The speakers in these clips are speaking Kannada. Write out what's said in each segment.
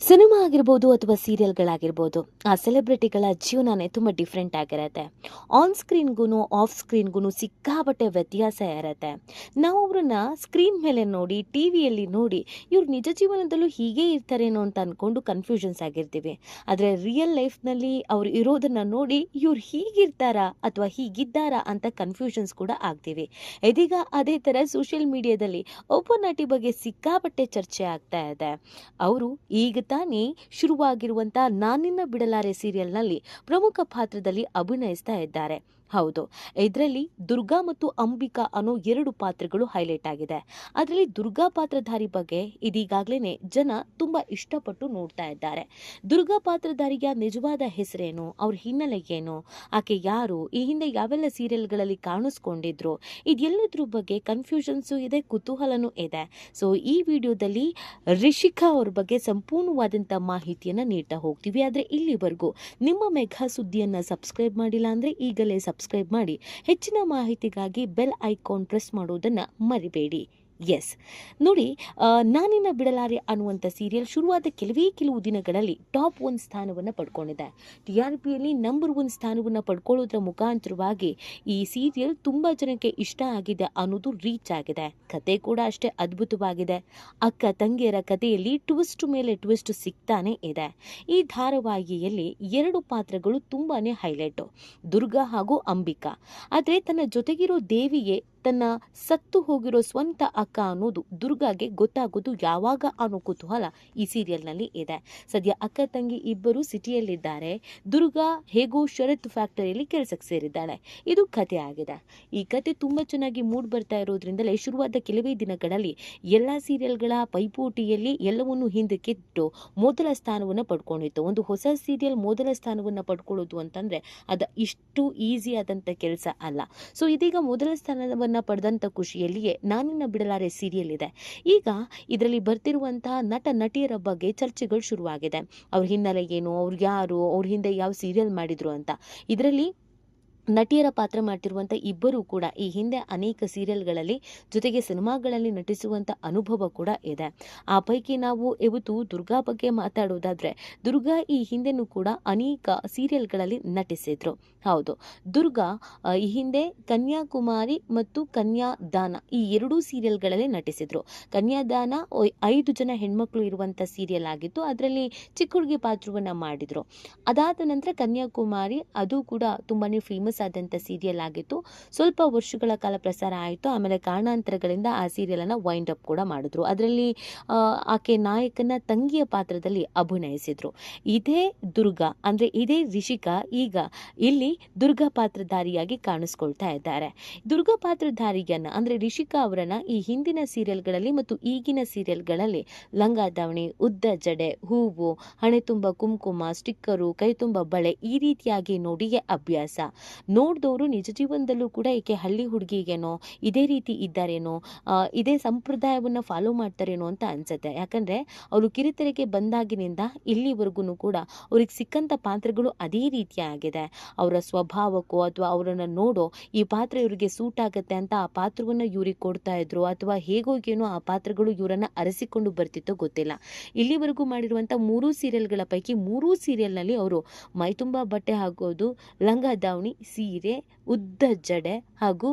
ಸಿನಿಮಾ ಆಗಿರ್ಬೋದು ಅಥವಾ ಸೀರಿಯಲ್ಗಳಾಗಿರ್ಬೋದು, ಆ ಸೆಲೆಬ್ರಿಟಿಗಳ ಜೀವನನೇ ತುಂಬ ಡಿಫ್ರೆಂಟ್ ಆಗಿರುತ್ತೆ. ಆನ್ ಸ್ಕ್ರೀನ್ಗೂ ಆಫ್ ಸ್ಕ್ರೀನ್ಗೂ ಸಿಕ್ಕಾಪಟ್ಟೆ ವ್ಯತ್ಯಾಸ ಇರುತ್ತೆ. ನಾವು ಅವ್ರನ್ನ ಸ್ಕ್ರೀನ್ ಮೇಲೆ ನೋಡಿ, ಟಿ ವಿಯಲ್ಲಿ ನೋಡಿ, ಇವ್ರು ನಿಜ ಜೀವನದಲ್ಲೂ ಹೀಗೆ ಇರ್ತಾರೇನೋ ಅಂತ ಅಂದ್ಕೊಂಡು ಕನ್ಫ್ಯೂಷನ್ಸ್ ಆಗಿರ್ತೀವಿ. ಆದರೆ ರಿಯಲ್ ಲೈಫ್ನಲ್ಲಿ ಅವ್ರು ಇರೋದನ್ನು ನೋಡಿ ಇವ್ರು ಹೀಗಿರ್ತಾರಾ ಅಥವಾ ಹೀಗಿದ್ದಾರಾ ಅಂತ ಕನ್ಫ್ಯೂಷನ್ಸ್ ಕೂಡ ಆಗ್ತೀವಿ. ಇದೀಗ ಅದೇ ಥರ ಸೋಷಿಯಲ್ ಮೀಡಿಯಾದಲ್ಲಿ ಒಬ್ಬ ನಟಿ ಬಗ್ಗೆ ಸಿಕ್ಕಾಪಟ್ಟೆ ಚರ್ಚೆ ಆಗ್ತಾ ಇದೆ. ಅವರು ಈಗ ತಾನೇ ಶುರುವಾಗಿರುವಂಥ ನಾನಿನ್ನ ಬಿಡಲಾರೆ ಸೀರಿಯಲ್ನಲ್ಲಿ ಪ್ರಮುಖ ಪಾತ್ರದಲ್ಲಿ ಅಭಿನಯಿಸ್ತಾ ಇದ್ದಾರೆ. ಹೌದು, ಇದರಲ್ಲಿ ದುರ್ಗಾ ಮತ್ತು ಅಂಬಿಕಾ ಅನ್ನೋ 2 ಪಾತ್ರಗಳು ಹೈಲೈಟ್ ಆಗಿದೆ. ಅದರಲ್ಲಿ ದುರ್ಗಾ ಪಾತ್ರಧಾರಿ ಬಗ್ಗೆ ಇದೀಗಾಗಲೇ ಜನ ತುಂಬ ಇಷ್ಟಪಟ್ಟು ನೋಡ್ತಾ ಇದ್ದಾರೆ. ದುರ್ಗಾ ಪಾತ್ರಧಾರಿಯ ನಿಜವಾದ ಹೆಸರೇನು, ಅವ್ರ ಹಿನ್ನೆಲೆ ಏನು, ಆಕೆ ಯಾರು, ಈ ಹಿಂದೆ ಯಾವೆಲ್ಲ ಸೀರಿಯಲ್ಗಳಲ್ಲಿ ಕಾಣಿಸ್ಕೊಂಡಿದ್ರು, ಇದೆಲ್ಲದ್ರ ಬಗ್ಗೆ ಕನ್ಫ್ಯೂಷನ್ಸು ಇದೆ, ಕುತೂಹಲನೂ ಇದೆ. ಸೊ ಈ ವಿಡಿಯೋದಲ್ಲಿ ರಿಷಿಕಾ ಅವ್ರ ಬಗ್ಗೆ ಸಂಪೂರ್ಣವಾದಂಥ ಮಾಹಿತಿಯನ್ನು ನೀಡ್ತಾ ಹೋಗ್ತೀವಿ. ಆದರೆ ಇಲ್ಲಿವರೆಗೂ ನಿಮ್ಮ ಮೆಘಾ ಸುದ್ದಿಯನ್ನು ಸಬ್ಸ್ಕ್ರೈಬ್ ಮಾಡಿಲ್ಲ ಅಂದರೆ ಈಗಲೇ ಸಬ್ಸ್ಕ್ರೈಬ್ ಮಾಡಿ. ಹೆಚ್ಚಿನ ಮಾಹಿತಿಗಾಗಿ ಬೆಲ್ ಐಕಾನ್ ಪ್ರೆಸ್ ಮಾಡೋದನ್ನು ಮರಿಬೇಡಿ. ಎಸ್, ನೋಡಿ, ನಾನಿನ್ನ ಬಿಡಲಾರೆ ಅನ್ನುವಂಥ ಸೀರಿಯಲ್ ಶುರುವಾದ ಕೆಲವು ದಿನಗಳಲ್ಲಿ ಟಾಪ್ 1 ಸ್ಥಾನವನ್ನು ಪಡ್ಕೊಂಡಿದೆ. TRPಯಲ್ಲಿ ನಂಬರ್ 1 ಸ್ಥಾನವನ್ನು ಪಡ್ಕೊಳ್ಳೋದ್ರ ಮುಖಾಂತರವಾಗಿ ಈ ಸೀರಿಯಲ್ ತುಂಬ ಜನಕ್ಕೆ ಇಷ್ಟ ಆಗಿದೆ ಅನ್ನೋದು ರೀಚ್ ಆಗಿದೆ. ಕತೆ ಕೂಡ ಅಷ್ಟೇ ಅದ್ಭುತವಾಗಿದೆ. ಅಕ್ಕ ತಂಗಿಯರ ಕಥೆಯಲ್ಲಿ ಟ್ವಿಸ್ಟ್ ಮೇಲೆ ಟ್ವಿಸ್ಟ್ ಸಿಗ್ತಾನೆ ಇದೆ. ಈ ಧಾರಾವಾಹಿಯಲ್ಲಿ 2 ಪಾತ್ರಗಳು ತುಂಬಾ ಹೈಲೈಟು, ದುರ್ಗಾ ಹಾಗೂ ಅಂಬಿಕಾ. ಆದರೆ ತನ್ನ ಜೊತೆಗಿರೋ ದೇವಿಯೇ ತನ್ನ ಸತ್ತು ಹೋಗಿರೋ ಸ್ವಂತ ಅಕ್ಕ ಅನ್ನೋದು ದುರ್ಗಾಗೆ ಗೊತ್ತಾಗೋದು ಯಾವಾಗ ಅನ್ನೋ ಕುತೂಹಲ ಈ ಸೀರಿಯಲ್ನಲ್ಲಿ ಇದೆ. ಸದ್ಯ ಅಕ್ಕ ತಂಗಿ ಇಬ್ಬರು ಸಿಟಿಯಲ್ಲಿದ್ದಾರೆ. ದುರ್ಗಾ ಹೇಗೋ ಶರತ್ ಫ್ಯಾಕ್ಟರಿಯಲ್ಲಿ ಕೆಲಸಕ್ಕೆ ಸೇರಿದ್ದಾಳೆ. ಇದು ಕತೆ ಆಗಿದೆ. ಈ ಕತೆ ತುಂಬ ಚೆನ್ನಾಗಿ ಮೂಡ್ ಬರ್ತಾ ಇರೋದ್ರಿಂದಲೇ ಶುರುವಾದ ಕೆಲವೇ ದಿನಗಳಲ್ಲಿ ಎಲ್ಲ ಸೀರಿಯಲ್ಗಳ ಪೈಪೋಟಿಯಲ್ಲಿ ಎಲ್ಲವನ್ನೂ ಹಿಂದಕ್ಕಿಟ್ಟು ಮೊದಲ ಸ್ಥಾನವನ್ನು ಪಡ್ಕೊಂಡಿತ್ತು. ಒಂದು ಹೊಸ ಸೀರಿಯಲ್ ಮೊದಲ ಸ್ಥಾನವನ್ನು ಪಡ್ಕೊಳ್ಳೋದು ಅಂತಂದರೆ ಅದು ಇಷ್ಟು ಈಸಿ ಆದಂಥ ಕೆಲಸ ಅಲ್ಲ. ಸೊ ಇದೀಗ ಮೊದಲ ಸ್ಥಾನವನ್ನು ಪಡೆದಂಥ ಖುಷಿಯಲ್ಲಿಯೇ ನಾನಿನ್ನ ಬಿಡಲಾರೆ ಸೀರಿಯಲ್ ಇದೆ. ಈಗ ಇದರಲ್ಲಿ ಬರ್ತಿರುವಂತಹ ನಟ ನಟಿಯರ ಬಗ್ಗೆ ಚರ್ಚೆಗಳು ಶುರುವಾಗಿದೆ. ಅವ್ರ ಹಿನ್ನೆಲೆ ಏನು, ಅವ್ರು ಯಾರು, ಅವ್ರ ಹಿಂದೆ ಯಾವ ಸೀರಿಯಲ್ ಮಾಡಿದ್ರು ಅಂತ. ಇದರಲ್ಲಿ ನಟಿಯರ ಪಾತ್ರ ಮಾಡ್ತಿರುವಂಥ ಇಬ್ಬರು ಕೂಡ ಈ ಹಿಂದೆ ಅನೇಕ ಸೀರಿಯಲ್ಗಳಲ್ಲಿ ಜೊತೆಗೆ ಸಿನಿಮಾಗಳಲ್ಲಿ ನಟಿಸುವಂಥ ಅನುಭವ ಕೂಡ ಇದೆ. ಆ ಪೈಕಿ ನಾವು ಇವತ್ತು ದುರ್ಗಾ ಬಗ್ಗೆ ಮಾತಾಡೋದಾದರೆ, ದುರ್ಗಾ ಈ ಹಿಂದೆನೂ ಕೂಡ ಅನೇಕ ಸೀರಿಯಲ್ಗಳಲ್ಲಿ ನಟಿಸಿದ್ರು. ಹೌದು, ದುರ್ಗಾ ಈ ಹಿಂದೆ ಕನ್ಯಾಕುಮಾರಿ ಮತ್ತು ಕನ್ಯಾದಾನ ಈ 2 ಸೀರಿಯಲ್ಗಳಲ್ಲಿ ನಟಿಸಿದ್ರು. ಕನ್ಯಾದಾನ 5 ಜನ ಹೆಣ್ಮಕ್ಳು ಇರುವಂಥ ಸೀರಿಯಲ್ ಆಗಿತ್ತು. ಅದರಲ್ಲಿ ಚಿಕ್ಕ ಹುಡುಗಿ ಪಾತ್ರವನ್ನು ಮಾಡಿದ್ರು. ಅದಾದ ನಂತರ ಕನ್ಯಾಕುಮಾರಿ ಅದು ಕೂಡ ತುಂಬಾ ಫೇಮಸ್ ಆದಂಥ ಸೀರಿಯಲ್ ಆಗಿತ್ತು. ಸ್ವಲ್ಪ ವರ್ಷಗಳ ಕಾಲ ಪ್ರಸಾರ ಆಯಿತು. ಆಮೇಲೆ ಕಾರಣಾಂತರಗಳಿಂದ ಆ ಸೀರಿಯಲನ್ನು ವೈಂಡ್ ಅಪ್ ಕೂಡ ಮಾಡಿದ್ರು. ಅದರಲ್ಲಿ ಆಕೆ ನಾಯಕನ ತಂಗಿಯ ಪಾತ್ರದಲ್ಲಿ ಅಭಿನಯಿಸಿದ್ರು. ಇದೇ ದುರ್ಗಾ ಅಂದರೆ ಇದೇ ರಿಷಿಕಾ ಈಗ ಇಲ್ಲಿ ದುರ್ಗಾ ಪಾತ್ರಧಾರಿಯಾಗಿ ಕಾಣಿಸ್ಕೊಳ್ತಾ ಇದ್ದಾರೆ. ದುರ್ಗಾ ಪಾತ್ರಧಾರಿಯನ್ನ ಅಂದರೆ ರಿಷಿಕಾ ಅವರನ್ನ ಈ ಹಿಂದಿನ ಸೀರಿಯಲ್ಗಳಲ್ಲಿ ಮತ್ತು ಈಗಿನ ಸೀರಿಯಲ್ಗಳಲ್ಲಿ ಲಂಗ ದಾವಣಿ, ಉದ್ದ ಜಡೆ, ಹೂವು, ಹಣೆ ತುಂಬ ಕುಂಕುಮ, ಸ್ಟಿಕ್ಕರು, ಕೈ ತುಂಬ ಬಳೆ ಈ ರೀತಿಯಾಗಿ ನೋಡಿಯೇ ಅಭ್ಯಾಸ. ನೋಡಿದವರು ನಿಜ ಜೀವನದಲ್ಲೂ ಕೂಡ ಈಕೆ ಹಳ್ಳಿ ಹುಡುಗಿಗೇನೋ ಇದೇ ರೀತಿ ಇದ್ದಾರೇನೋ, ಇದೇ ಸಂಪ್ರದಾಯವನ್ನು ಫಾಲೋ ಮಾಡ್ತಾರೇನೋ ಅಂತ ಅನ್ಸುತ್ತೆ. ಯಾಕಂದರೆ ಅವರು ಕಿರುತೆರೆಗೆ ಬಂದಾಗಿನಿಂದ ಇಲ್ಲಿವರೆಗೂ ಕೂಡ ಅವ್ರಿಗೆ ಸಿಕ್ಕಂಥ ಪಾತ್ರಗಳು ಅದೇ ರೀತಿಯಾಗಿದೆ. ಅವರ ಸ್ವಭಾವಕ್ಕೋ ಅಥವಾ ಅವರನ್ನು ನೋಡೋ ಈ ಪಾತ್ರ ಇವರಿಗೆ ಸೂಟ್ ಆಗುತ್ತೆ ಅಂತ ಆ ಪಾತ್ರವನ್ನು ಇವ್ರಿಗೆ ಕೊಡ್ತಾ ಇದ್ರು, ಅಥವಾ ಹೇಗೋ ಏನೋ ಆ ಪಾತ್ರಗಳು ಇವರನ್ನು ಅರಸಿಕೊಂಡು ಬರ್ತಿತ್ತೋ ಗೊತ್ತಿಲ್ಲ. ಇಲ್ಲಿವರೆಗೂ ಮಾಡಿರುವಂಥ 3 ಸೀರಿಯಲ್ಗಳ ಪೈಕಿ 3 ಸೀರಿಯಲ್ನಲ್ಲಿ ಅವರು ಮೈತುಂಬ ಬಟ್ಟೆ ಹಾಕೋದು, ಲಂಗ ದಾವಣಿ, ಸೀರೆ, ಉದ್ದ ಜಡೆ ಹಾಗೂ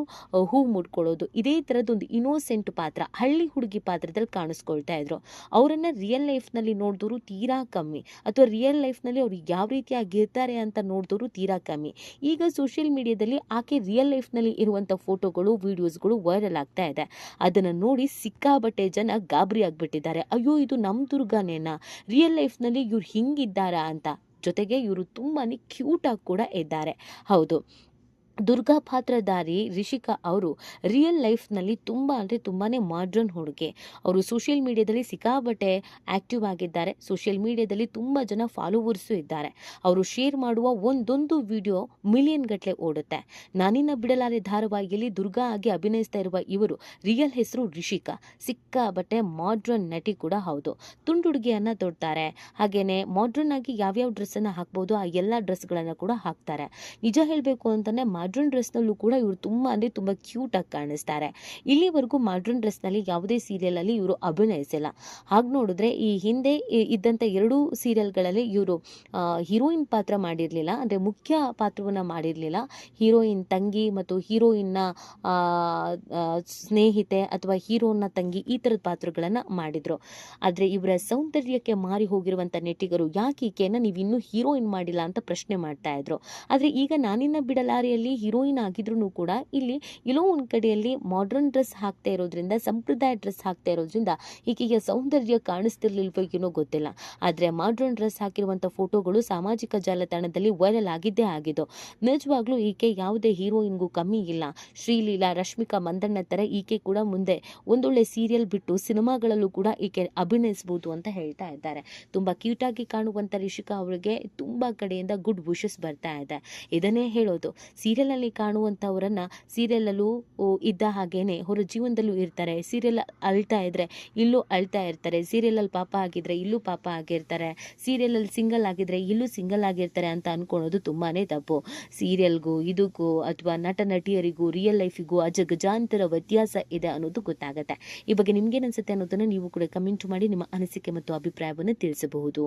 ಹೂ ಮುಡ್ಕೊಳ್ಳೋದು, ಇದೇ ಥರದೊಂದು ಇನೋಸೆಂಟ್ ಪಾತ್ರ, ಹಳ್ಳಿ ಹುಡುಗಿ ಪಾತ್ರದಲ್ಲಿ ಕಾಣಿಸ್ಕೊಳ್ತಾ ಇದ್ರು. ಅವರನ್ನು ರಿಯಲ್ ಲೈಫ್ನಲ್ಲಿ ನೋಡಿದವರು ತೀರಾ ಕಮ್ಮಿ, ಅಥವಾ ರಿಯಲ್ ಲೈಫ್ನಲ್ಲಿ ಅವ್ರು ಯಾವ ರೀತಿಯಾಗಿರ್ತಾರೆ ಅಂತ ನೋಡಿದವರು ತೀರಾ ಕಮ್ಮಿ. ಈಗ ಸೋಷಿಯಲ್ ಮೀಡಿಯಾದಲ್ಲಿ ಆಕೆ ರಿಯಲ್ ಲೈಫ್ನಲ್ಲಿ ಇರುವಂಥ ಫೋಟೋಗಳು, ವಿಡಿಯೋಸ್ಗಳು ವೈರಲ್ ಆಗ್ತಾ ಇದೆ. ಅದನ್ನು ನೋಡಿ ಸಿಕ್ಕಾಬಟ್ಟೆ ಜನ ಗಾಬರಿ ಆಗಿಬಿಟ್ಟಿದ್ದಾರೆ. ಅಯ್ಯೋ, ಇದು ನಮ್ಮ ದುರ್ಗಾನೇನಾ, ರಿಯಲ್ ಲೈಫ್ನಲ್ಲಿ ಇವ್ರು ಹಿಂಗಿದ್ದಾರಾ ಅಂತ. ಜೊತೆಗೆ ಇವರು ತುಂಬಾ ಕ್ಯೂಟಾಗಿ ಕೂಡ ಇದ್ದಾರೆ. ಹೌದು, ದುರ್ಗಾ ಪಾತ್ರಧಾರಿ ರಿಷಿಕಾ ಅವರು ರಿಯಲ್ ಲೈಫ್ನಲ್ಲಿ ತುಂಬ ಅಂದರೆ ತುಂಬಾ ಮಾಡ್ರನ್ ಹುಡುಗಿ. ಅವರು ಸೋಷಿಯಲ್ ಮೀಡಿಯಾದಲ್ಲಿ ಸಿಕ್ಕಾಬಟ್ಟೆ ಆ್ಯಕ್ಟಿವ್ ಆಗಿದ್ದಾರೆ. ಸೋಷಿಯಲ್ ಮೀಡಿಯಾದಲ್ಲಿ ತುಂಬ ಜನ ಫಾಲೋವರ್ಸು ಇದ್ದಾರೆ. ಅವರು ಶೇರ್ ಮಾಡುವ ಒಂದೊಂದು ವಿಡಿಯೋ ಮಿಲಿಯನ್ ಗಟ್ಟಲೆ ಓಡುತ್ತೆ. ನಾನಿನ್ನ ಬಿಡಲಾರೆ ಧಾರಾವಾಹಿಯಲ್ಲಿ ದುರ್ಗಾ ಆಗಿ ಅಭಿನಯಿಸ್ತಾ ಇರುವ ಇವರು ರಿಯಲ್ ಹೆಸರು ರಿಷಿಕಾ. ಸಿಕ್ಕಾಬಟ್ಟೆ ಮಾಡ್ರನ್ ನಟಿ ಕೂಡ ಹೌದು. ತುಂಡುಡುಗೆಯನ್ನು ತೊಡ್ತಾರೆ. ಹಾಗೆಯೇ ಮಾಡ್ರನ್ ಆಗಿ ಯಾವ್ಯಾವ ಡ್ರೆಸ್ಸನ್ನು ಹಾಕ್ಬೋದು ಆ ಎಲ್ಲ ಡ್ರೆಸ್ಗಳನ್ನು ಕೂಡ ಹಾಕ್ತಾರೆ. ನಿಜ ಹೇಳಬೇಕು ಅಂತಂದರೆ ಮಾಡ್ರನ್ ಡ್ರೆಸ್ನಲ್ಲೂ ಕೂಡ ಇವರು ತುಂಬ ಅಂದರೆ ತುಂಬ ಕ್ಯೂಟಾಗಿ ಕಾಣಿಸ್ತಾರೆ. ಇಲ್ಲಿವರೆಗೂ ಮಾಡ್ರನ್ ಡ್ರೆಸ್ನಲ್ಲಿ ಯಾವುದೇ ಸೀರಿಯಲಲ್ಲಿ ಇವರು ಅಭಿನಯಿಸಿಲ್ಲ. ಹಾಗೆ ನೋಡಿದ್ರೆ ಈ ಹಿಂದೆ ಇದ್ದಂಥ 2 ಸೀರಿಯಲ್ಗಳಲ್ಲಿ ಇವರು ಹೀರೋಯಿನ್ ಪಾತ್ರ ಮಾಡಿರಲಿಲ್ಲ, ಅಂದರೆ ಮುಖ್ಯ ಪಾತ್ರವನ್ನು ಮಾಡಿರಲಿಲ್ಲ. ಹೀರೋಯಿನ್ ತಂಗಿ ಮತ್ತು ಹೀರೋಯಿನ್ನ ಆ, ಆ, ಸ್ನೇಹಿತೆ ಅಥವಾ ಹೀರೋನ ತಂಗಿ ಈ ಥರದ ಪಾತ್ರಗಳನ್ನು ಮಾಡಿದರು. ಆದರೆ ಇವರ ಸೌಂದರ್ಯಕ್ಕೆ ಮಾರಿ ಹೋಗಿರುವಂಥ ನೆಟ್ಟಿಗರು ಯಾಕೆ ಈಕೆಯನ್ನು ನೀವು ಇನ್ನೂ ಹೀರೋಯಿನ್ ಮಾಡಿಲ್ಲ ಅಂತ ಪ್ರಶ್ನೆ ಮಾಡ್ತಾ ಇದ್ರು. ಆದರೆ ಈಗ ನಾನಿನ್ನ ಬಿಡಲಾರಿಯಲ್ಲಿ ಹೀರೋಯಿನ್ ಆಗಿದ್ರೂ ಕೂಡ ಇಲ್ಲಿ ಎಲ್ಲೋ ಒಂದು ಕಡೆಯಲ್ಲಿ ಮಾಡ್ರನ್ ಡ್ರೆಸ್ ಹಾಕ್ತಾ ಇರೋದ್ರಿಂದ, ಸಂಪ್ರದಾಯ ಡ್ರೆಸ್ ಹಾಕ್ತಾ ಇರೋದ್ರಿಂದ ಈಕೆಗೆ ಸೌಂದರ್ಯ ಕಾಣಿಸ್ತಿರ್ಲಿಲ್ವೋ ಏನೋ ಗೊತ್ತಿಲ್ಲ. ಆದರೆ ಮಾಡ್ರನ್ ಡ್ರೆಸ್ ಹಾಕಿರುವಂಥ ಫೋಟೋಗಳು ಸಾಮಾಜಿಕ ಜಾಲತಾಣದಲ್ಲಿ ವೈರಲ್ ಆಗಿದ್ದೇ ಆಗಿದ್ದು. ನಿಜವಾಗ್ಲೂ ಈಕೆ ಯಾವುದೇ ಹೀರೋಯಿನ್ಗೂ ಕಮ್ಮಿ ಇಲ್ಲ. ಶ್ರೀಲೀಲಾ, ರಶ್ಮಿಕಾ ಮಂದಣ್ಣ ಥರ ಈಕೆ ಕೂಡ ಮುಂದೆ ಒಂದೊಳ್ಳೆ ಸೀರಿಯಲ್ ಬಿಟ್ಟು ಸಿನಿಮಾಗಳಲ್ಲೂ ಕೂಡ ಈಕೆ ಅಭಿನಯಿಸ್ಬೋದು ಅಂತ ಹೇಳ್ತಾ ಇದ್ದಾರೆ. ತುಂಬ ಕ್ಯೂಟಾಗಿ ಕಾಣುವಂಥ ರಿಷಿಕಾ ಅವರಿಗೆ ತುಂಬ ಕಡೆಯಿಂದ ಗುಡ್ ವಿಶಸ್ ಬರ್ತಾ ಇದೆ. ಇದನ್ನೇ ಹೇಳೋದು, ಸೀರಿಯಲಲ್ಲಿ ಕಾಣುವಂಥವರನ್ನು ಸೀರಿಯಲಲ್ಲೂ ಇದ್ದ ಹಾಗೇನೆ ಹೊರ ಜೀವನದಲ್ಲೂ ಇರ್ತಾರೆ. ಸೀರಿಯಲ್ ಅಳ್ತಾ ಇದ್ರೆ ಇಲ್ಲೂ ಅಳ್ತಾ ಇರ್ತಾರೆ, ಸೀರಿಯಲಲ್ಲಿ ಪಾಪ ಆಗಿದ್ರೆ ಇಲ್ಲೂ ಪಾಪ ಆಗಿರ್ತಾರೆ, ಸೀರಿಯಲಲ್ಲಿ ಸಿಂಗಲ್ ಆಗಿದ್ರೆ ಇಲ್ಲೂ ಸಿಂಗಲ್ ಆಗಿರ್ತಾರೆ ಅಂತ ಅನ್ಕೊಳೋದು ತುಂಬಾ ತಪ್ಪು. ಸೀರಿಯಲ್ಗೂ ಇದಕ್ಕೂ ಅಥವಾ ನಟ ನಟಿಯರಿಗೂ ರಿಯಲ್ ಲೈಫಿಗೂ ಅಜಗಜಾಂತರ ವ್ಯತ್ಯಾಸ ಇದೆ ಅನ್ನೋದು ಗೊತ್ತಾಗುತ್ತೆ. ಈ ಬಗ್ಗೆ ನಿಮ್ಗೇನು ಅನ್ಸುತ್ತೆ ಅನ್ನೋದನ್ನು ನೀವು ಕೂಡ ಕಮೆಂಟ್ ಮಾಡಿ ನಿಮ್ಮ ಅನಿಸಿಕೆ ಮತ್ತು ಅಭಿಪ್ರಾಯವನ್ನು ತಿಳಿಸಬಹುದು.